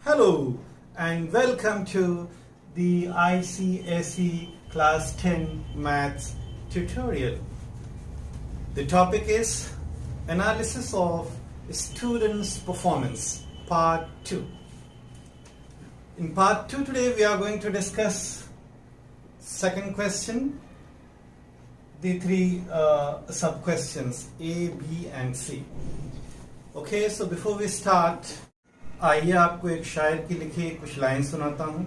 Hello and welcome to the ICSE Class 10 Maths tutorial. The topic is Analysis of Students' Performance, Part 2. In Part 2 today we are going to discuss second question, the three sub-questions A, B and C. Okay, so before we start, आइए आपको एक शायर की लिखी कुछ line सुनाता हूं।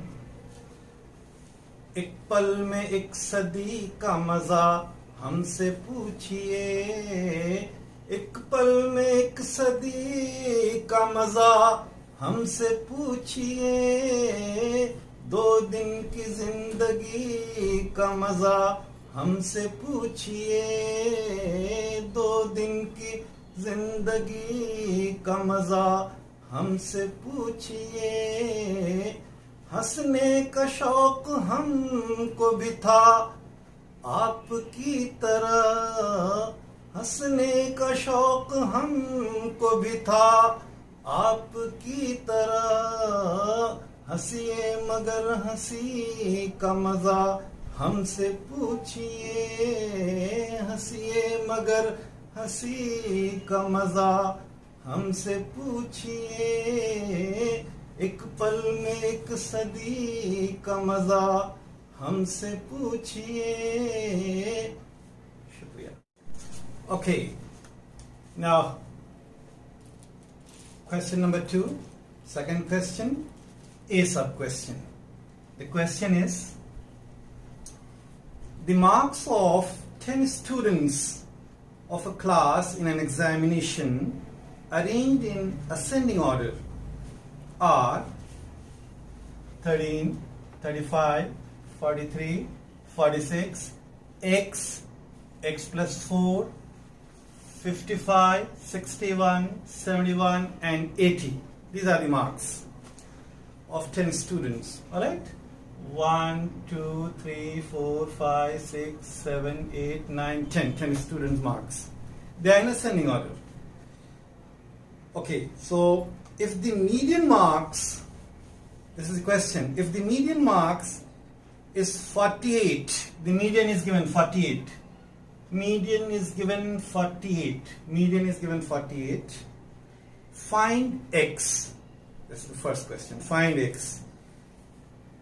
एक पल में एक सदी का मजा हमसे पूछिए, एक पल में एक सदी का मजा हमसे पूछिए, 2 दिन की जिंदगी का मजा हमसे पूछिए, 2 दिन की जिंदगी का मजा हमसे पूछिए। हंसने का शौक हमको भी था आपकी तरह, हंसने का शौक हमको भी था आपकी तरह, हंसिए मगर हंसी का मजा हमसे पूछिए, हंसिए मगर हंसी का मजा हमसे पूछिए, एक पल में एक सदी का मजा हमसे पूछिए। शुक्रिया। Okay, now question number 2, second question, A sub question. The question is, the marks of 10 students of a class in an examination arranged in ascending order are 13, 35, 43, 46, x, x plus 4, 55, 61, 71 and 80. These are the marks of 10 students. Alright? 1, 2, 3, 4, 5, 6, 7, 8, 9, 10. 10 students' marks. They are in ascending order. Okay, so if the median marks, this is the question, if the median marks is 48, the median is given 48, median is given 48, median is given 48, find x. This is the first question, find x.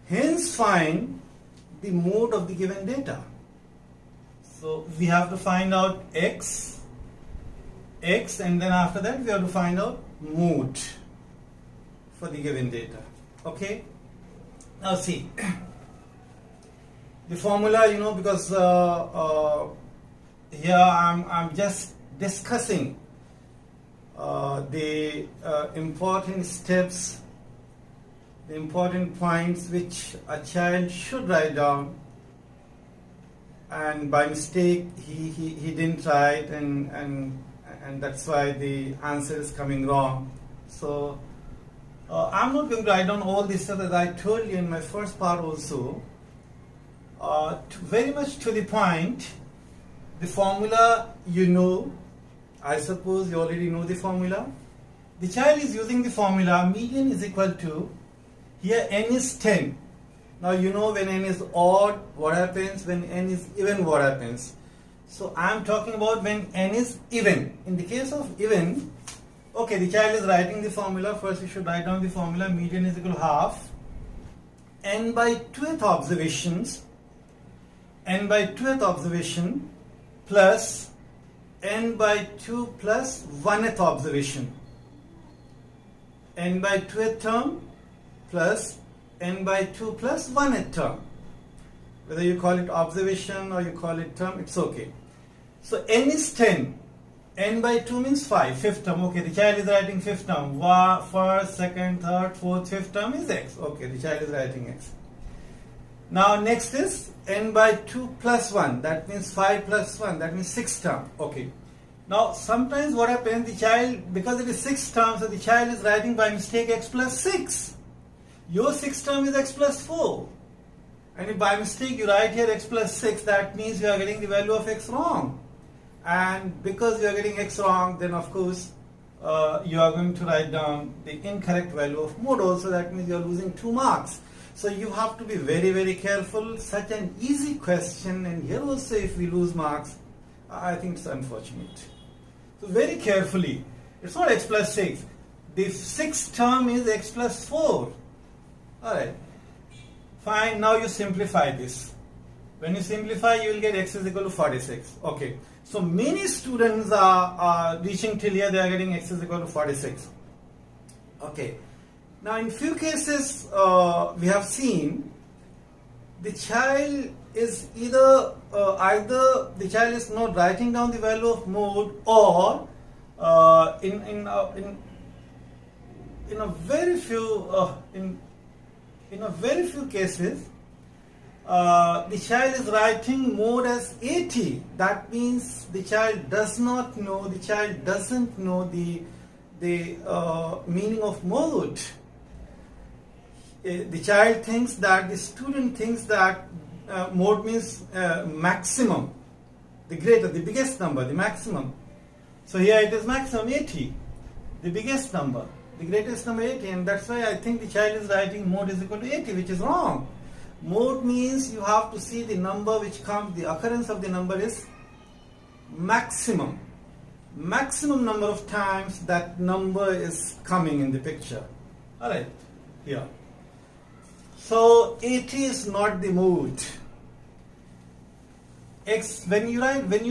Hence find the mode of the given data. So we have to find out x, and then after that we have to find out mode for the given data. Okay, now see the formula, because here I'm just discussing the important steps, the important points which a child should write down, and by mistake he didn't write, and that's why the answer is coming wrong. So I'm not going to write down all this stuff, as I told you in my first part also. Very much to the point, the formula I suppose you already know the formula. The child is using the formula median is equal to, here n is 10. Now when n is odd what happens, when n is even what happens. So I am talking about when n is even. In the case of even, okay, the child is writing the formula. First you should write down the formula. Median is equal to half n by 2th observations, n by 2th observation plus n by 2 plus 1th observation, n by 2th term plus n by 2 plus 1th term. Whether you call it observation or you call it term, it's okay. So n is 10, n by 2 means 5, 5th term. Okay, the child is writing 5th term. First, second, third, fourth, 5th term is x. Okay, the child is writing x. Now next is n by 2 plus 1, that means 5 plus 1, that means 6th term. Okay. Now sometimes what happens, the child, because it is 6th term, so the child is writing by mistake x plus 6. Your 6th term is x plus 4. And if by mistake you write here x plus 6, that means you are getting the value of x wrong. And because you are getting x wrong, then of course you are going to write down the incorrect value of mode also. That means you are losing 2 marks. So you have to be very, very careful. Such an easy question, and here also if we lose marks, I think it's unfortunate. So very carefully. It's not x plus 6. The sixth term is x plus 4. Alright. Fine. Now you simplify this. When you simplify, you will get x is equal to 46. Okay. So many students are reaching till here, they are getting x is equal to 46. Okay. Now in few cases, we have seen the child is either the child is not writing down the value of mode, or in a very few cases, the child is writing mode as 80. That means the child doesn't know the meaning of mode. The student thinks that mode means maximum, the biggest number, the maximum. So here it is maximum 80, the biggest number, the greatest number 80, and that's why I think the child is writing mode is equal to 80, which is wrong. Mode means you have to see the number which comes, the occurrence of the number is maximum number of times that number is coming in the picture. Alright, here. So 80 is not the mode. When you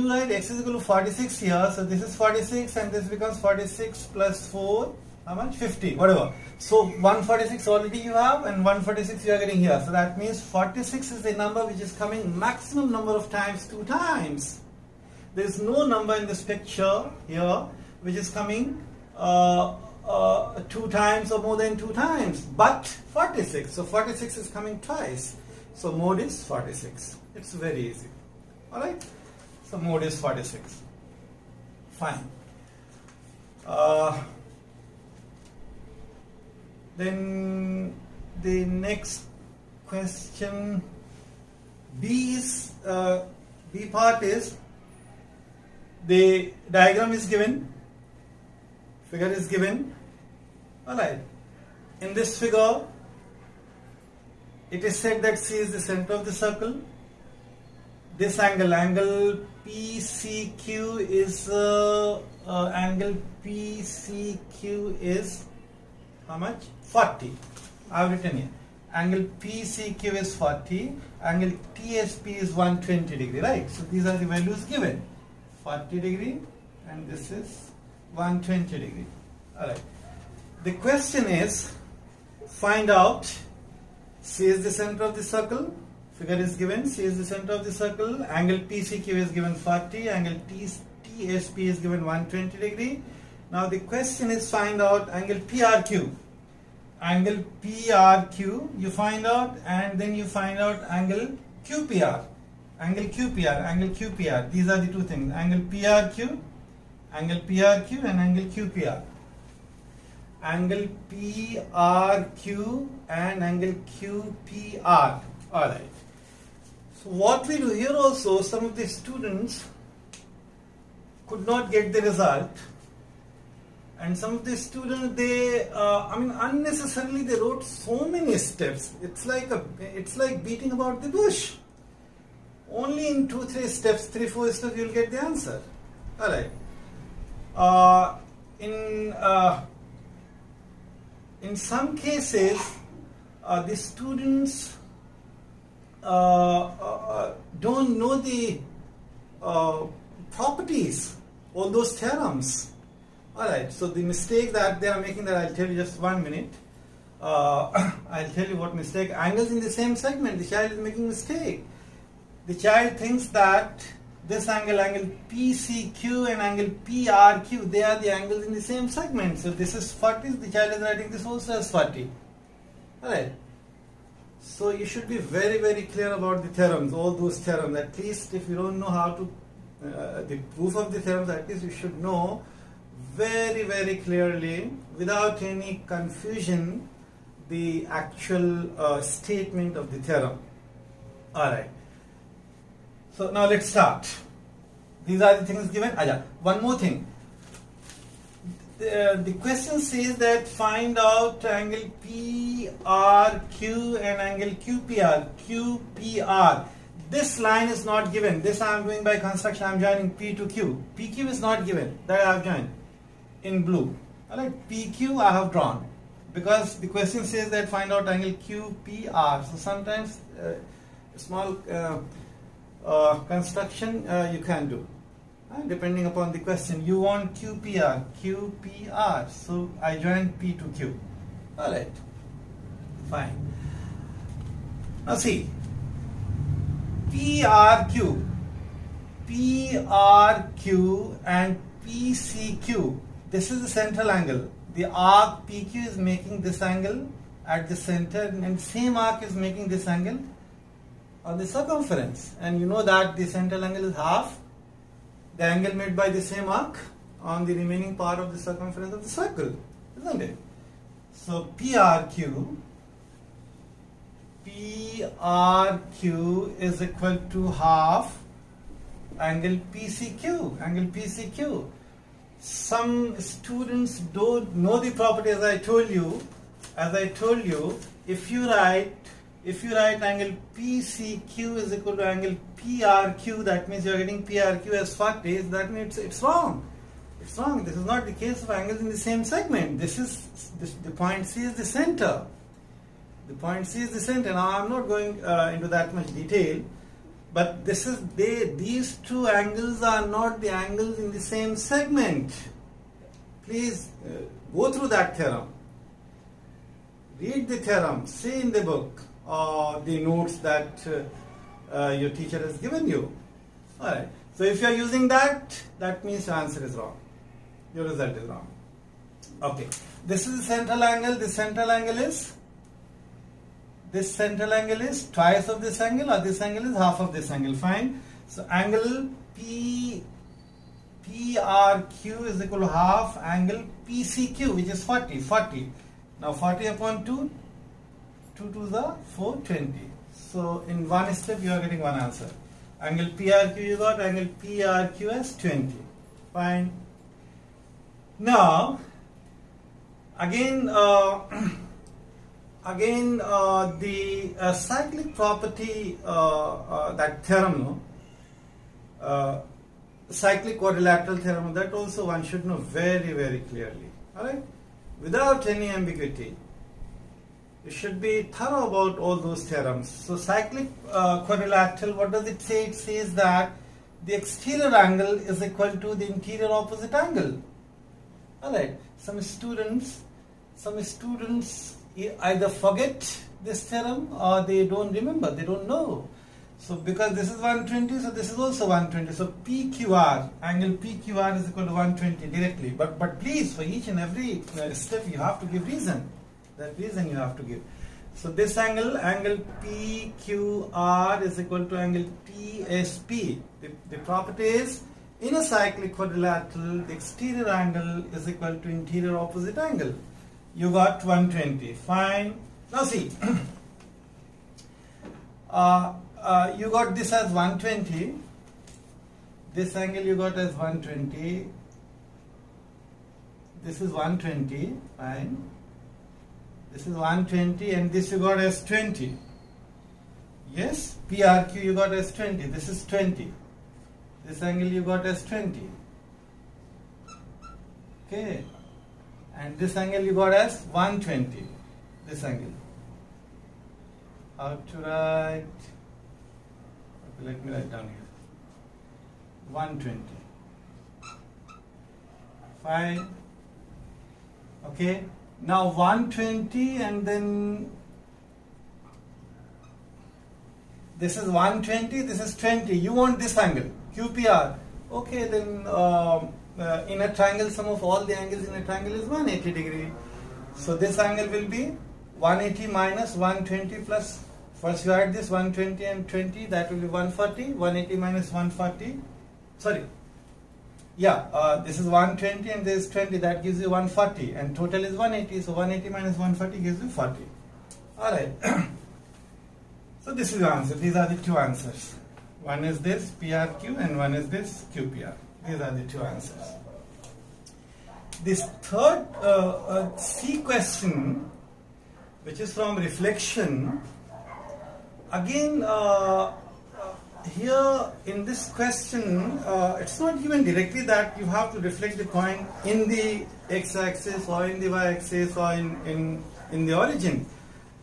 write x is equal to 46 here, so this is 46 and this becomes 46 plus 4, how much? 50, whatever. So 146 already you have, and 146 you are getting here. So that means 46 is the number which is coming maximum number of times, 2 times. There is no number in this picture here which is coming 2 times or more than 2 times, but 46. So 46 is coming twice. So mode is 46. It's very easy. Alright? So mode is 46. Fine. Then the next question, B part is, the diagram is given, figure is given. Alright. In this figure, it is said that C is the center of the circle. This angle PCQ is how much? 40. I have written here. Angle PCQ is 40. Angle TSP is 120 degree, right? So these are the values given. 40 degree and this is 120 degree. Alright. The question is, find out, C is the center of the circle. Figure is given, C is the center of the circle. Angle PCQ is given 40. Angle TSP is given 120 degree. Now the question is, find out angle PRQ. Angle PRQ you find out, and then you find out angle QPR. Angle QPR. These are the two things. Angle PRQ and angle QPR. Angle PRQ and angle QPR. Alright. So what we do here also, some of the students could not get the result. And some of the students, they, unnecessarily they wrote so many steps. It's like beating about the bush. Only in 2-3 steps, 3-4 steps, you'll get the answer. All right. In some cases, the students don't know the properties, all those theorems. Alright, so the mistake that they are making, that I'll tell you just 1 minute. I'll tell you what mistake. Angles in the same segment, the child is making mistake. The child thinks that this angle PCQ and angle PRQ, they are the angles in the same segment. So this is 40, the child is writing this also as 40. Alright. So you should be very, very clear about the theorems, all those theorems. At least if you don't know how to, the proof of the theorems, at least you should know very, very clearly, without any confusion, the actual statement of the theorem. Alright. So now let's start. These are the things given. One more thing. the question says that find out angle PRQ and angle QPR. QPR. This line is not given. This I am doing by construction. I am joining P to Q. PQ is not given. That I have joined in blue. Alright, PQ I have drawn because the question says that find out angle QPR. So sometimes small construction you can do. Depending upon the question, you want QPR, so I join P to Q. Alright, fine. Now see, PRQ and PCQ, this is the central angle. The arc PQ is making this angle at the center, and same arc is making this angle on the circumference. And you know that the central angle is half the angle made by the same arc on the remaining part of the circumference of the circle, isn't it? So PRQ is equal to half angle PCQ. Some students don't know the property. As I told you, if you write angle PCQ is equal to angle PRQ, that means you are getting PRQ as 40. That means it's wrong. It's wrong. This is not the case of angles in the same segment. The point C is the center. The point C is the center. Now I am not going into that much detail, but these two angles are not the angles in the same segment. Please go through that theorem. Read the theorem. See in the book the notes that your teacher has given you. Alright. So if you are using that means your answer is wrong. Your result is wrong. Okay. This is the central angle. This central angle is twice of this angle, or this angle is half of this angle. Fine. So angle PRQ is equal to half angle PCQ, which is 40. Now 40 upon 2 to the 420. So in one step you are getting one answer. Angle PRQ you got, angle PRQ as 20. Fine. Now again the cyclic property, that theorem, cyclic quadrilateral theorem, that also one should know very, very clearly. Alright, without any ambiguity. You should be thorough about all those theorems. So cyclic quadrilateral, what does it say? It says that the exterior angle is equal to the interior opposite angle. Alright, some students either forget this theorem or they don't remember, they don't know. So because this is 120, so this is also 120. So PQR, angle PQR is equal to 120 directly. But please, for each and every step you have to give reason. That reason you have to give. So this angle PQR is equal to angle PSP. The property is, in a cyclic quadrilateral, the exterior angle is equal to interior opposite angle. You got 120. Fine. Now see, you got this as 120. This angle you got as 120. This is 120. Fine. This is 120, and this you got as 20. Yes, PRQ you got as 20. This is 20. This angle you got as 20. Okay. And this angle you got as 120. This angle. How to write? Okay, let me write down here. 120. Fine. Okay. Now 120, and then this is 120, this is 20. You want this angle, QPR. Okay, then in a triangle, sum of all the angles in a triangle is 180 degree. So this angle will be 180 minus 120 plus, first you add this 120 and 20, that will be 140. 180 minus 140, sorry. Yeah, this is 120 and this is 20, that gives you 140, and total is 180, so 180 minus 140 gives you 40. Alright. So this is the answer. These are the two answers. One is this PRQ and one is this QPR. These are the two answers. This third C question, which is from reflection, again here in this question, it's not given directly that you have to reflect the point in the x-axis or in the y-axis or in the origin.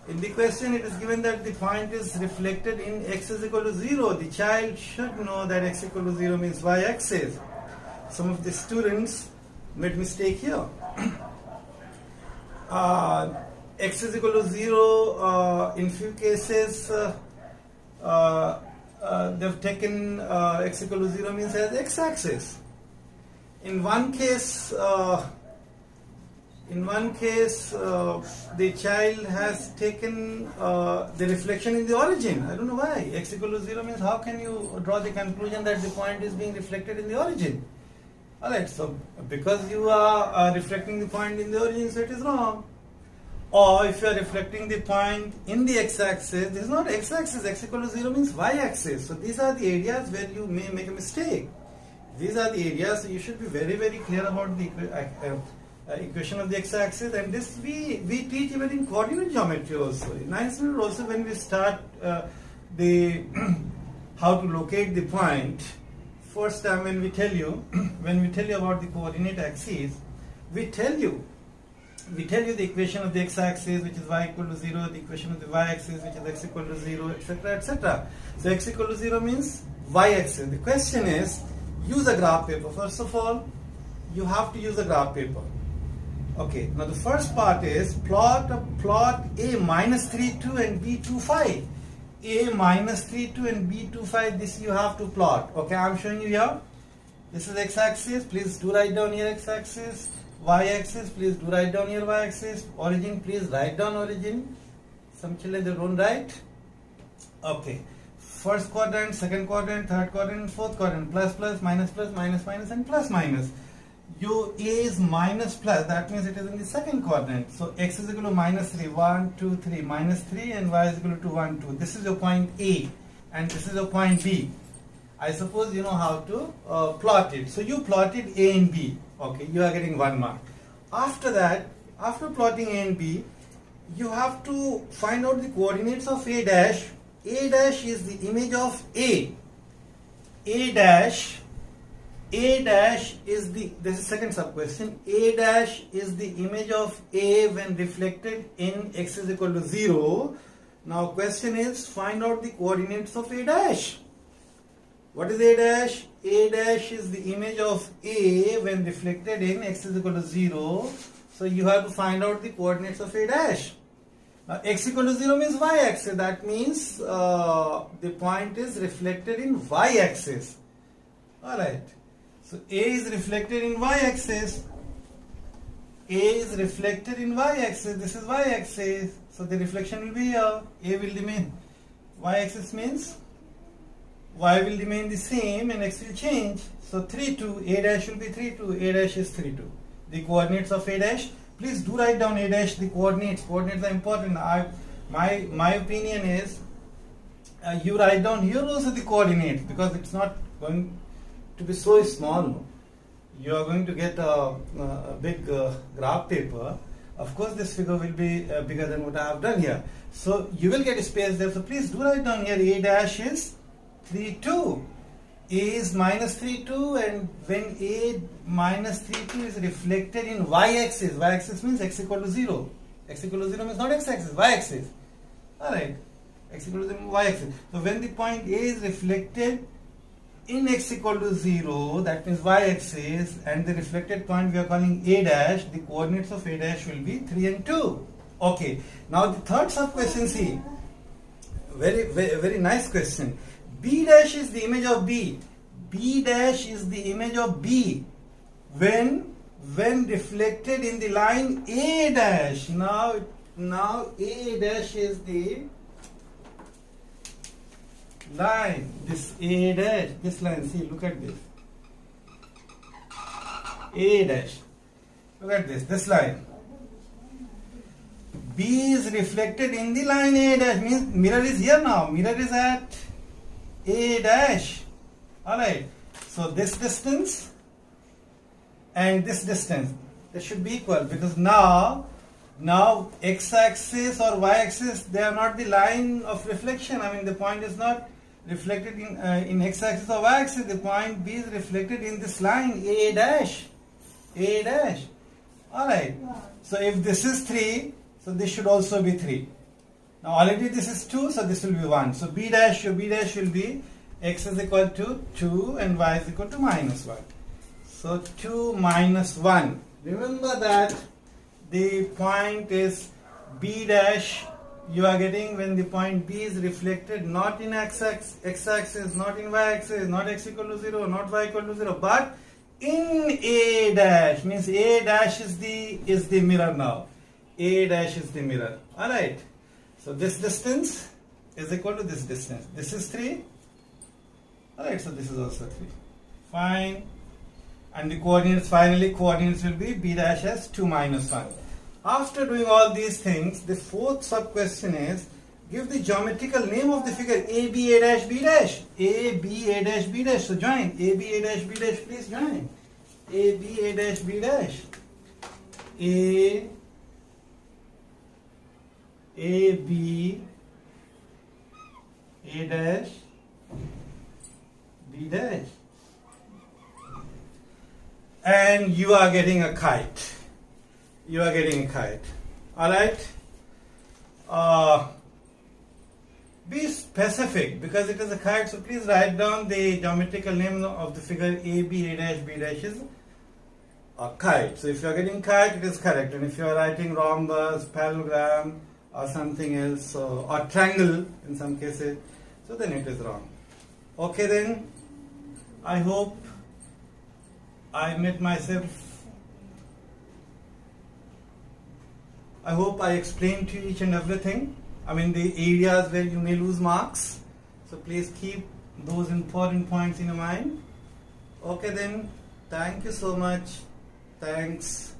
In the question, it is given that the point is reflected in x is equal to 0. The child should know that x equal to 0 means y-axis. Some of the students made mistake here. X is equal to 0, in few cases they've taken x equal to 0 means as x-axis. In one case, the child has taken the reflection in the origin. I don't know why. X equal to 0 means how can you draw the conclusion that the point is being reflected in the origin? Alright, so because you are reflecting the point in the origin, so it is wrong. Or if you are reflecting the point in the x-axis, this is not x-axis, x equal to 0 means y-axis. So these are the areas where you may make a mistake. These are the areas, so you should be very, very clear about the equation of the x-axis, and this we teach even in coordinate geometry also. In 9th standard also, when we start the how to locate the point, first time when we tell you about the coordinate axis, we tell you the equation of the x-axis, which is y equal to 0, the equation of the y-axis, which is x equal to 0, etc., etc. So x equal to 0 means y-axis. The question is, use a graph paper. First of all, you have to use a graph paper. Okay, now the first part is plot a minus 3, 2 and b 2, 5. A minus 3, 2 and b 2, 5, this you have to plot. Okay, I'm showing you here. This is x-axis, please do write down here x-axis. Y-axis, please do write down your y-axis. Origin, please write down origin. Some children, they don't write. Okay. First quadrant, second quadrant, third quadrant, fourth quadrant. Plus, plus, minus, minus, and plus, minus. A is minus plus, that means it is in the second quadrant. So x is equal to minus 3, 1, 2, 3, minus 3, and y is equal to 1, 2. This is your point A, and this is your point B. I suppose you know how to plot it. So you plotted A and B. Okay, you are getting 1 mark. After that, after plotting A and B, you have to find out the coordinates of A dash. A dash is the image of A. A dash is the, this is second sub question. A dash is the image of A when reflected in x is equal to 0. Now question is, find out the coordinates of A dash. What is A dash? A dash is the image of A when reflected in x is equal to 0. So you have to find out the coordinates of A dash. Now x equal to 0 means y-axis. That means the point is reflected in y-axis. Alright. So A is reflected in y-axis. A is reflected in y-axis. This is y-axis. So the reflection will be here. A will remain. Y-axis means y will remain the same and x will change. So 3, 2, A dash will be 3, 2, A dash is 3, 2. The coordinates of A dash, please do write down A dash, the coordinates. Coordinates are important. My opinion is you write down here also the coordinates, because it's not going to be so small. You are going to get a big graph paper. Of course, this figure will be bigger than what I have done here. So you will get a space there. So please do write down here A dash is 3, 2. A is minus 3, 2, and when A minus 3, 2 is reflected in y-axis, y-axis means x equal to 0. X equal to 0 means not x-axis, y-axis. Alright, x equal to 0 means y-axis. So when the point A is reflected in x equal to 0, that means y-axis, and the reflected point we are calling A dash, the coordinates of A dash will be 3 and 2. Okay, now the third sub question, see, very nice question. B dash is the image of B. B dash is the image of B when reflected in the line A dash. Now A dash is the line. This A dash, this line. See, look at this. A dash. Look at this. This line. B is reflected in the line A dash. Means mirror is here now. Mirror is at A dash. Alright, so this distance and this distance, They should be equal, because now x-axis or y-axis, they are not the line of reflection. I mean, the point is not reflected in x-axis or y-axis. The point B is reflected in this line A dash. Alright, so if this is 3, so this should also be 3. Now already this is 2, so this will be 1. So B dash, your B dash will be x is equal to 2 and y is equal to minus 1. So 2 minus 1. Remember that the point is B dash you are getting when the point B is reflected not in x-axis, not in y-axis, not x equal to 0, not y equal to 0, but in A dash. Means A dash is the mirror now. A dash is the mirror. Alright. So this distance is equal to this distance. This is 3. Alright, so this is also 3. Fine. And the coordinates, finally coordinates will be B dash as 2 minus 1. After doing all these things, the fourth sub question is, give the geometrical name of the figure AB A dash B dash. AB A dash B dash. So join. AB A dash B dash, please join. AB A dash B dash. AB A dash B dash. And you are getting a kite. You are getting a kite. Alright? Be specific, because it is a kite, so please write down the geometrical name of the figure AB A dash B dash is a kite. So if you are getting kite, it is correct. And if you are writing rhombus, parallelogram, or something else, or triangle in some cases, so then it is wrong. Okay then, I hope I made myself, I hope I explained to you each and everything. I mean the areas where you may lose marks. So please keep those important points in your mind. Okay then, thank you so much. Thanks.